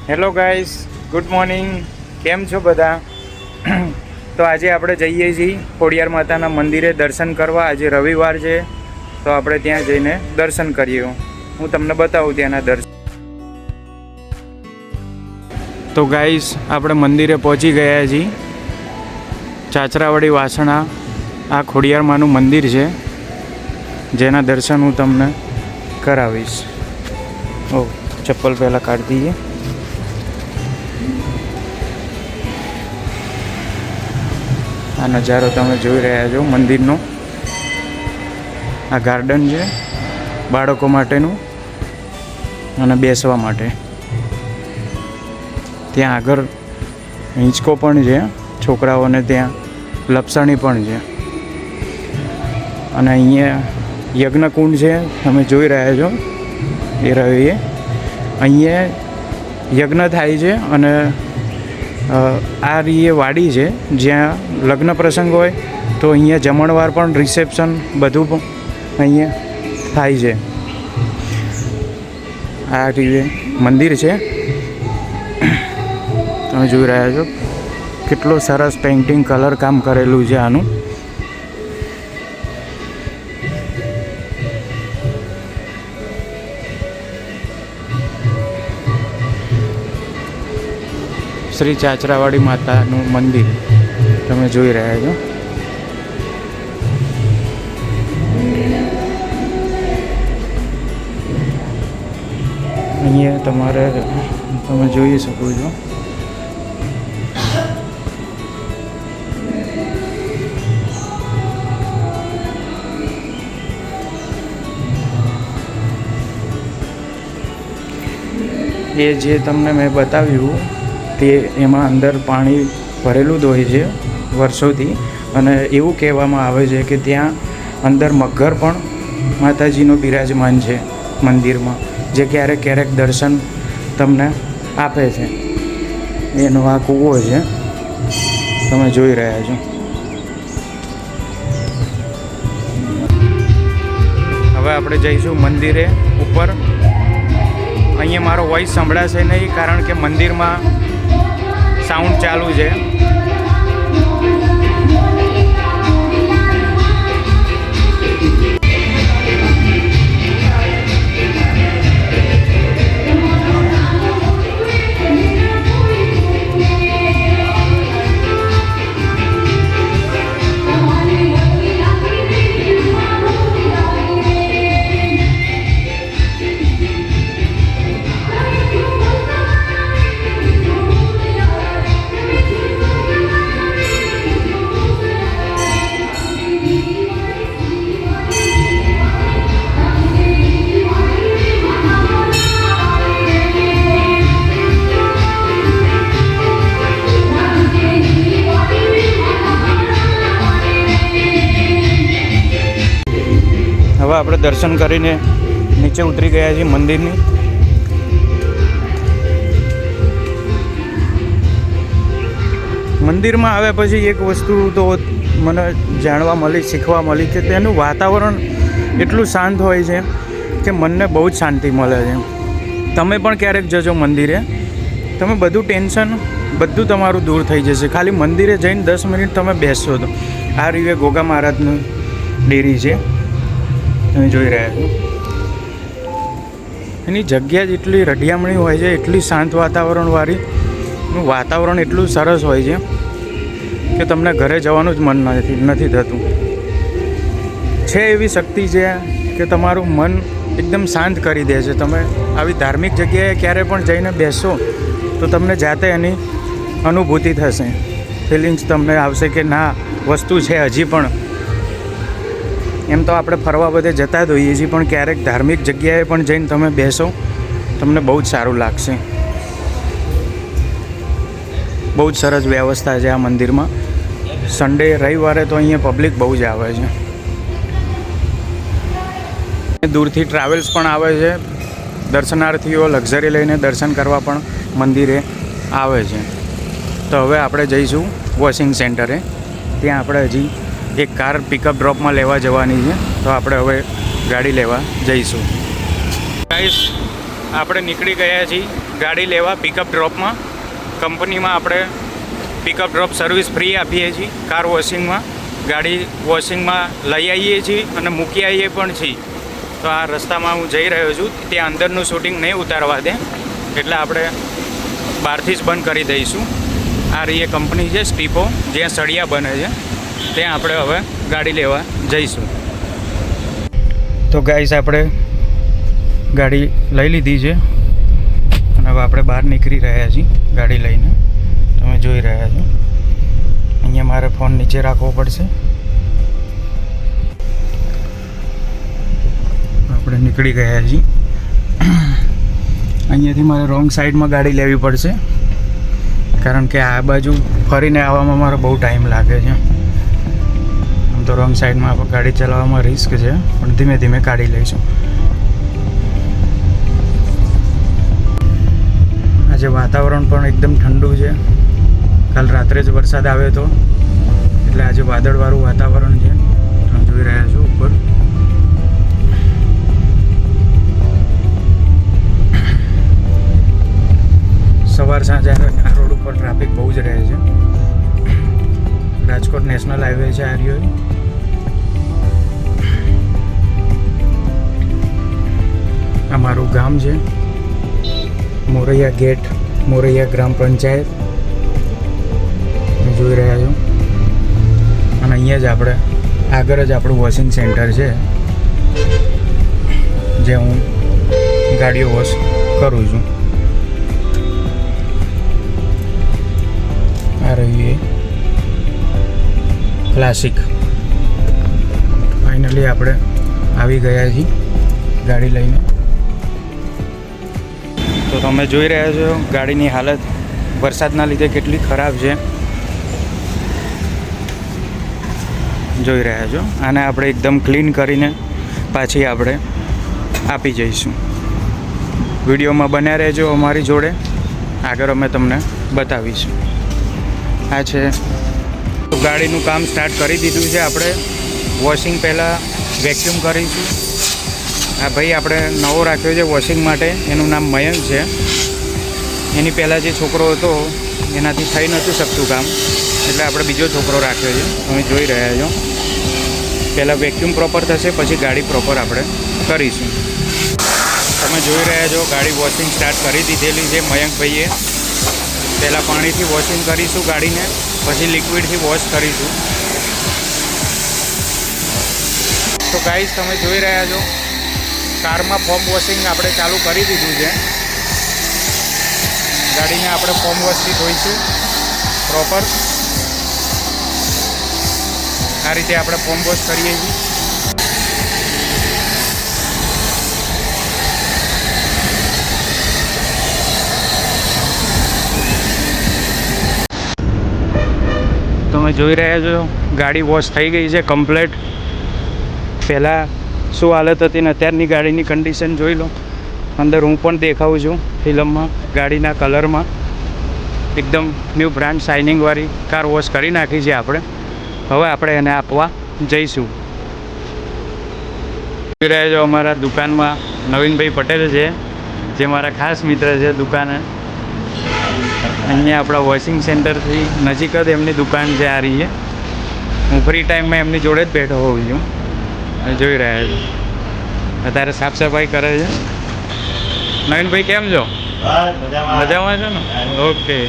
Hello guys, good morning. કેમ છો બધા? તો આજે આપણે જઈએ છીએ ખોડિયાર માતાના મંદિરે દર્શન કરવા. આજે રવિવાર છે તો આપણે ત્યાં જઈને દર્શન કરીએ. હું તમને બતાવું ત્યાંના દર્શન. તો ગાઈસ, આપણે મંદિરે પહોંચી ગયા છીએ. ચાચરાવાડી વાસણા આ ખોડિયાર માનું મંદિર છે, જેના દર્શન હું તમને કરાવીશ. ઓ ચપ્પલ પહેલાં કાઢી દઈએ. આ નજારો તમે જોઈ રહ્યા છો મંદિરનો. આ ગાર્ડન છે બાળકો માટેનું અને બેસવા માટે. ત્યાં આગળ હિંચકો પણ છે, છોકરાઓને ત્યાં લપસણી પણ છે. અને અહીંયા યજ્ઞકુંડ છે, તમે જોઈ રહ્યા છો એ રહીએ. અહીંયા યજ્ઞ થાય છે અને આ રીએ વાડી છે જ્યાં લગ્ન પ્રસંગ હોય તો અહીંયા જમણવાર પણ, રિસેપ્શન બધું પણ અહીંયા થાય છે. આ રીએ મંદિર છે, તમે જોઈ રહ્યા છો. કેટલો સરસ પેઇન્ટિંગ કલર કામ કરેલું છે આનું. શ્રી ચાચરાવાડી માતાનું મંદિર તમે જોઈ રહ્યા છો. અહીંયા તમે જોઈ શકો છો. એ જે તમને મેં બતાવ્યું તે એમાં અંદર પાણી ભરેલું જ હોય છે વર્ષોથી. અને એવું કહેવામાં આવે છે કે ત્યાં અંદર મગર પણ માતાજીનો બિરાજમાન છે મંદિરમાં, જે ક્યારેક ક્યારેક દર્શન તમને આપે છે. એનો આ કૂવો છે, તમે જોઈ રહ્યા છો. હવે આપણે જઈશું મંદિરે ઉપર. અહીંયા મારો વોઇસ સંભળાશે નહીં કારણ કે મંદિરમાં સાઉન્ડ ચાલુ છે. હવે આપણે દર્શન કરીને નીચે ઉતરી ગયા છીએ મંદિરની. મંદિરમાં આવ્યા પછી એક વસ્તુ તો મને જાણવા મળી, શીખવા મળી કે તેનું વાતાવરણ એટલું શાંત હોય છે કે મનને બહુ જ શાંતિ મળે છે. તમે પણ ક્યારેક જજો મંદિરે, તમે બધું ટેન્શન બધું તમારું દૂર થઈ જશે. ખાલી મંદિરે જઈને 10 મિનિટ તમે બેસશો તો. આ રીતે ગોગા મહારાજનું ડેરી છે, તમે જોઈ રહ્યા છો. એની જગ્યા જ એટલી રઢિયામણી હોય છે, એટલી શાંત વાતાવરણવાળી. એનું વાતાવરણ એટલું સરસ હોય છે કે તમને ઘરે જવાનું જ મન નથી થતું. છે એવી શક્તિ છે કે તમારું મન એકદમ શાંત કરી દે છે. તમે આવી ધાર્મિક જગ્યાએ ક્યારે પણ જઈને બેસશો તો તમને જાતે એની અનુભૂતિ થશે, ફિલિંગ્સ તમને આવશે કે ના વસ્તુ છે હજી પણ. એમ તો આપણે ફરવા બધે જતા જ હોઈએ છીએ, પણ ક્યારેક ધાર્મિક જગ્યાએ પણ જઈને તમે બેસો તમને બહુ જ સારું લાગશે. બહુ જ સરસ વ્યવસ્થા છે આ મંદિરમાં. સન્ડે રવિવારે તો અહીંયા પબ્લિક બહુ જ આવે છે. દૂરથી ટ્રાવેલ્સ પણ આવે છે. દર્શનાર્થીઓ લક્ઝરી લઈને દર્શન કરવા પણ મંદિરે આવે છે. તો હવે આપણે જઈશું વોશિંગ સેન્ટરે. ત્યાં આપણે હજી એક કાર પિકઅપ ડ્રોપમાં લેવા જવાની છે, તો આપણે હવે ગાડી લેવા જઈશું. ગાઈસ, આપણે નીકળી ગયા છીએ ગાડી લેવા પિકઅપ ડ્રોપમાં. કંપનીમાં આપણે પિકઅપ ડ્રોપ સર્વિસ ફ્રી આપીએ છીએ. કાર વોશિંગમાં ગાડી વોશિંગમાં લઈ આવીએ છીએ અને મૂકી આવીએ પણ છીએ. તો આ રસ્તામાં હું જઈ રહ્યો છું, ત્યાં અંદરનું શૂટિંગ નહીં ઉતારવા દે, એટલે આપણે બહારથી જ બંધ કરી દઈશું. આ રહી એ કંપની છે સ્ટીપો, જ્યાં સળિયા બને છે, ત્યાં આપણે હવે ગાડી લેવા જઈશું. તો ગાઈસ આપણે ગાડી લઈ લીધી છે અને હવે આપણે બહાર નીકળી રહ્યા છીએ ગાડી લઈને. તમે જોઈ રહ્યા છો અહીંયા મારે ફોન નીચે રાખવો પડશે. આપણે નીકળી ગયા છીએ. અહીંયાથી મારે રોંગ સાઈડમાં ગાડી લેવી પડશે, કારણ કે આ બાજુ ફરીને આવવામાં મારે બહુ ટાઈમ લાગે છે. આમ તો રોંગ સાઈડમાં ગાડી ચલાવવામાં રિસ્ક છે, પણ ધીમે ધીમે કાઢી લઈશું. આજે વાતાવરણ પણ એકદમ ઠંડુ છે. કાલ રાત્રે જ વરસાદ આવ્યો હતો, એટલે આજે વાદળવાળું વાતાવરણ છે. તમે જોઈ રહ્યા છો ઉપર. સવાર સાંજે આ રોડ ઉપર ટ્રાફિક બહુ જ રહે છે. રાજકોટ નેશનલ હાઈવે છે આ રહ્યો. અમારું ગામ છે મોરૈયા ગેટ, મોરૈયા ગ્રામ પંચાયત જોઈ રહ્યા છો. અને અહીંયા જ આપણે આગળ જ આપણું વોશિંગ સેન્ટર છે, જે હું ગાડીઓ વોશ કરું છું. આ રહી એ ક્લાસિક. ફાઇનલી આપણે આવી ગયા છીએ ગાડી લઈને. તો તમે જોઈ રહ્યા છો ગાડીની હાલત વરસાદના લીધે કેટલી ખરાબ છે. જોઈ રહ્યા છો. આને આપણે એકદમ ક્લીન કરીને પાછી આપણે આપી જઈશું. વિડીયોમાં બન્યા રહેજો અમારી જોડે, આગળ અમે તમને બતાવીશું. આ છે તો ગાડીનું કામ સ્ટાર્ટ કરી દીધું છે આપણે. વોશિંગ પહેલાં વેક્યુમ કરીશું. આ ભાઈ આપણે નવો રાખ્યો છે વોશિંગ માટે, એનું નામ મયંક છે. એની પહેલાં જે છોકરો હતો એનાથી થઈ નહોતું શકતું કામ, એટલે આપણે બીજો છોકરો રાખ્યો છે. તમે જોઈ રહ્યા છો. પહેલાં વેક્યુમ પ્રોપર થશે, પછી ગાડી પ્રોપર આપણે કરીશું. તમે જોઈ રહ્યા છો ગાડી વોશિંગ સ્ટાર્ટ કરી દીધેલી છે મયંકભાઈએ. પહેલાં પાણીથી વોશિંગ કરીશું ગાડીને, પછી લિક્વિડથી વોશ કરીશું. તો ગાઈસ તમે જોઈ રહ્યા છો કારમાં ફોર્મ વોશિંગ આપણે ચાલુ કરી દીધું છે. ગાડીને આપણે ફોર્મ વોશથી ધોઈશું પ્રોપર. આ રીતે આપણે ફોર્મ વોશ કરીએ છીએ. તમે જોઈ રહ્યા છો ગાડી વોશ થઈ ગઈ છે કમ્પ્લેટ. પહેલાં શું હાલત હતી ને અત્યારની ગાડીની કન્ડિશન જોઈ લો. અંદર હું પણ દેખાઉં છું ફિલ્મમાં ગાડીના કલરમાં. એકદમ ન્યૂ બ્રાન્ડ શાઇનિંગવાળી કાર વોશ કરી નાખી છે આપણે. હવે આપણે એને આપવા જઈશું. જોઈ રહ્યા છો અમારા દુકાનમાં નવીનભાઈ પટેલ છે, જે મારા ખાસ મિત્ર છે દુકાને. અહીંયા આપણા વોશિંગ સેન્ટરથી નજીક જ એમની દુકાન છે આ રહી. હું ફ્રી ટાઈમમાં એમની જોડે જ બેઠો હોઉં છું. જોઈ રહ્યા છો અત્યારે સાફ સફાઈ કરે છે. નવીનભાઈ કેમ છો? મજામાં છો ને? ઓકે.